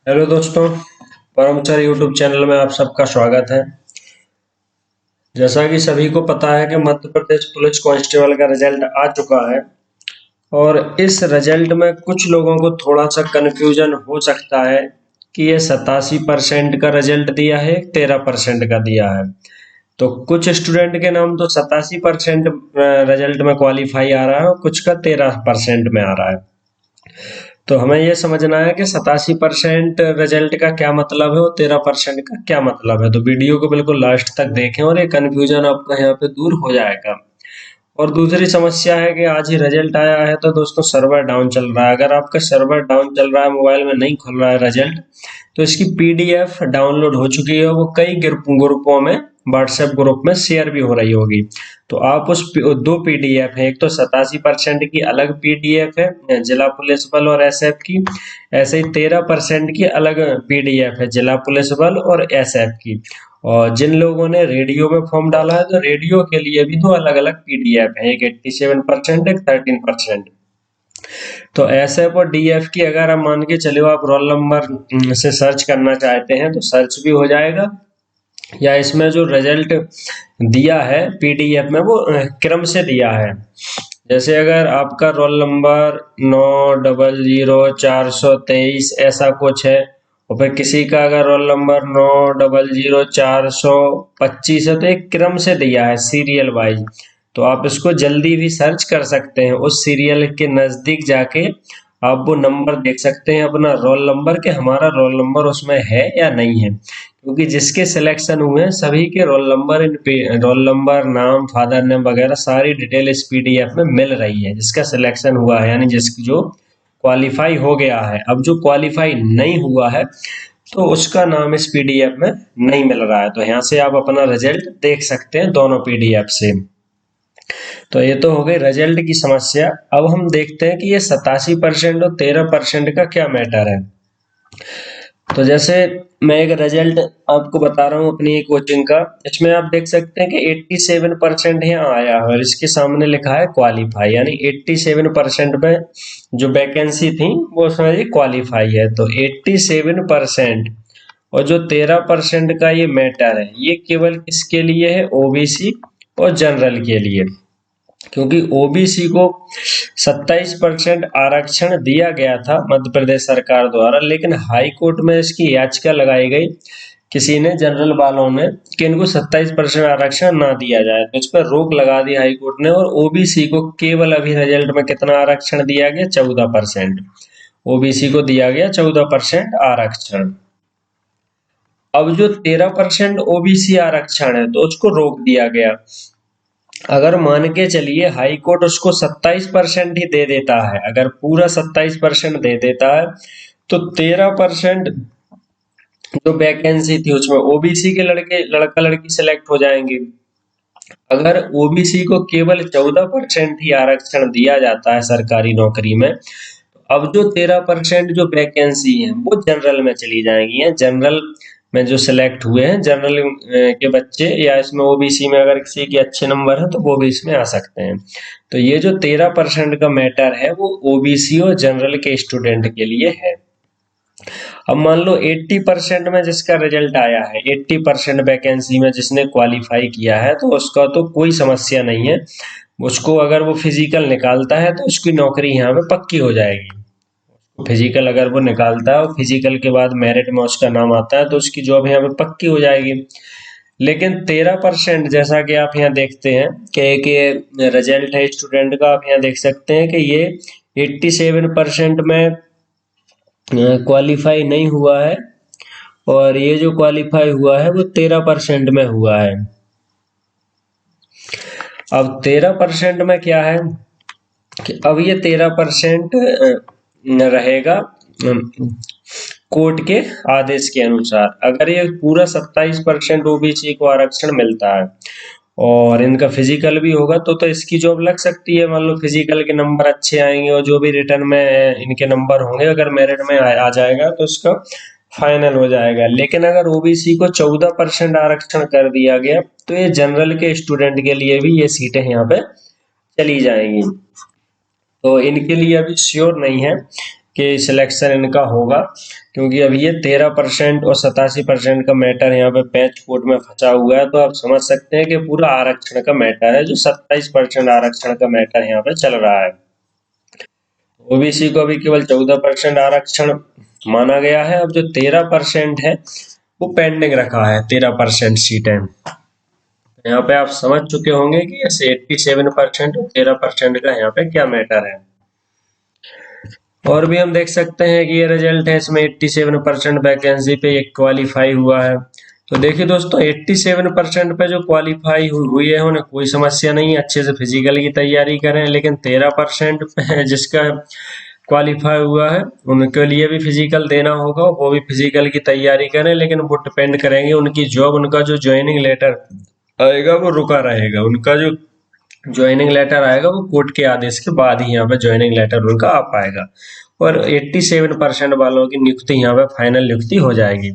Hello दोस्तों, परमचर YouTube channel में आप सबका स्वागत है। जैसा कि सभी को पता है कि मध्य प्रदेश पुलिस कांस्टेबल का रिजल्ट आ चुका है और इस रिजल्ट में कुछ लोगों को थोड़ा सा कन्फ्यूजन हो सकता है कि ये 87% का रिजल्ट दिया है, 13% का दिया है। तो कुछ स्टूडेंट के नाम तो 87% रिजल्ट में क्वालिफाई आ रहा है और कुछ का 13% में आ रहा है। तो हमें ये समझना है कि 87% रिजल्ट का क्या मतलब है और 13% का क्या मतलब है। तो वीडियो को बिल्कुल लास्ट तक देखें और ये कंफ्यूजन आपका यहाँ पे दूर हो जाएगा। और दूसरी समस्या है कि आज ही रिजल्ट आया है तो दोस्तों सर्वर डाउन चल रहा है। अगर आपका सर्वर डाउन चल रहा है, मोबाइल में नहीं खुल रहा है रिजल्ट, तो इसकी पीडीएफ डाउनलोड हो चुकी है। वो कई ग्रुपों में, व्हाट्सएप ग्रुप में शेयर भी हो रही होगी। तो आप उस दो पीडीएफ है, एक तो 87% की अलग पीडीएफ है जिला पुलिस बल और एसएफ की, ऐसे ही 13% की अलग पीडीएफ है जिला पुलिस बल और एसएफ की। और जिन लोगों ने रेडियो में फॉर्म डाला है तो रेडियो के लिए भी दो अलग अलग पीडीएफ है, एक 87%, एक 13%। तो एसएफ और डीएफ की अगर हम मान के चले आप रोल नंबर से सर्च करना चाहते हैं तो सर्च भी हो जाएगा, या इसमें जो रिजल्ट दिया है पीडीएफ में वो क्रम से दिया है। जैसे अगर आपका रोल नंबर 900423 ऐसा कुछ है और फिर किसी का अगर रोल नंबर 900425 है तो एक क्रम से दिया है, सीरियल वाइज। तो आप इसको जल्दी भी सर्च कर सकते हैं, उस सीरियल के नजदीक जाके आप वो नंबर देख सकते हैं, अपना रोल नंबर, के हमारा रोल नंबर उसमें है या नहीं है। क्योंकि जिसके सिलेक्शन हुए हैं सभी के रोल नंबर, नाम, फादर नेम वगैरह सारी डिटेल इस पीडीएफ में मिल रही है। जिसका सिलेक्शन हुआ है यानी जिसकी जो क्वालिफाई हो गया है। अब जो क्वालिफाई नहीं हुआ है तो उसका नाम इस पीडीएफ में नहीं मिल रहा है। तो यहाँ से आप अपना रिजल्ट देख सकते हैं दोनों पीडीएफ से। तो ये तो हो गई रिजल्ट की समस्या। अब हम देखते हैं कि ये 87% और 13% का क्या मैटर है। तो जैसे मैं एक रिजल्ट आपको बता रहा हूँ अपनी कोचिंग का, इसमें आप देख सकते हैं कि 87% यहाँ आया है और इसके सामने लिखा है क्वालिफाई, यानी 87% में जो वैकेंसी थी वो उसमें क्वालिफाई है। तो 87% और जो 13% का ये मैटर है, ये केवल किसके लिए है? ओबीसी और जनरल के लिए। क्योंकि ओबीसी को 27% आरक्षण दिया गया था मध्य प्रदेश सरकार द्वारा, लेकिन हाई कोर्ट में इसकी याचिका लगाई गई किसी ने, जनरल वालों ने, कि इनको 27% आरक्षण ना दिया जाए। तो इस पर रोक लगा दी हाई कोर्ट ने और ओबीसी को केवल अभी रिजल्ट में कितना आरक्षण दिया गया? 14%। ओबीसी को दिया गया 14% आरक्षण। अब जो 13% ओबीसी आरक्षण है तो उसको रोक दिया गया। अगर मान के चलिए हाई कोर्ट उसको 27% ही दे देता है, अगर पूरा 27% दे देता है तो 13% जो वैकेंसी थी उसमें ओबीसी के लड़का लड़की सिलेक्ट हो जाएंगे। अगर ओबीसी को केवल 14% ही आरक्षण दिया जाता है सरकारी नौकरी में, अब जो 13% जो वैकेंसी है वो जनरल में चली जाएंगी। है जनरल में जो सिलेक्ट हुए हैं, जनरल के बच्चे, या इसमें ओबीसी में अगर किसी के अच्छे नंबर है तो वो भी इसमें आ सकते हैं। तो ये जो 13% का मैटर है वो ओबीसी और जनरल के स्टूडेंट के लिए है। अब मान लो 80% में जिसका रिजल्ट आया है, 80% वैकेंसी में जिसने क्वालिफाई किया है, तो उसका तो कोई समस्या नहीं है। उसको अगर वो फिजिकल निकालता है तो उसकी नौकरी यहाँ पे पक्की हो जाएगी। फिजिकल अगर वो निकालता है और फिजिकल के बाद मेरिट में उसका नाम आता है तो उसकी जॉब यहाँ पे पक्की हो जाएगी। लेकिन 13%, जैसा कि आप यहाँ देखते हैं कि एक रिजल्ट है स्टूडेंट का, आप यहाँ देख सकते हैं कि ये 87% में क्वालिफाई नहीं हुआ है और ये जो क्वालिफाई हुआ है वो 13% में हुआ है। अब 13% में क्या है कि अब ये 13% रहेगा कोर्ट के आदेश के अनुसार। अगर ये पूरा 27% ओबीसी को आरक्षण मिलता है और इनका फिजिकल भी होगा तो इसकी जॉब लग सकती है। मान लो फिजिकल के नंबर अच्छे आएंगे और जो भी रिटर्न में इनके नंबर होंगे, अगर मेरिट में आ जाएगा तो इसका फाइनल हो जाएगा। लेकिन अगर ओबीसी को 14% आरक्षण कर दिया गया तो ये जनरल के स्टूडेंट के लिए भी ये सीटें यहाँ पे चली जाएंगी। तो इनके लिए अभी श्योर नहीं है कि सिलेक्शन इनका होगा, क्योंकि अभी ये 13% और 87% का मैटर यहाँ पे पैच कोर्ट में फंसा हुआ है। तो आप समझ सकते हैं कि पूरा आरक्षण का मैटर है, जो 27% आरक्षण का मैटर यहाँ पे चल रहा है। ओबीसी को अभी केवल 14% आरक्षण माना गया है। अब जो 13% है वो पेंडिंग रखा है, 13% सीटें। यहाँ पे आप समझ चुके होंगे कि ऐसे 87% और 13% का यहाँ पे क्या मैटर है। और भी हम देख सकते हैं कि ये रिजल्ट है, इसमें 87% वैकेंसी पे ये क्वालिफाई हुआ है। तो देखिए दोस्तों, 87% पे जो क्वालिफाई हुई है उन्हें कोई समस्या नहीं है, अच्छे से फिजिकल की तैयारी करें। लेकिन 13% पे जिसका क्वालिफाई हुआ है उनके लिए भी फिजिकल देना होगा, वो भी फिजिकल की तैयारी करें। लेकिन वो डिपेंड करेंगे उनकी जॉब, उनका जो ज्वाइनिंग लेटर आएगा वो रुका रहेगा। उनका जो ज्वाइनिंग लेटर आएगा वो कोर्ट के आदेश के बाद ही यहाँ पे ज्वाइनिंग लेटर उनका आ पाएगा। और 87% वालों की नियुक्ति यहाँ पे फाइनल नियुक्ति हो जाएगी।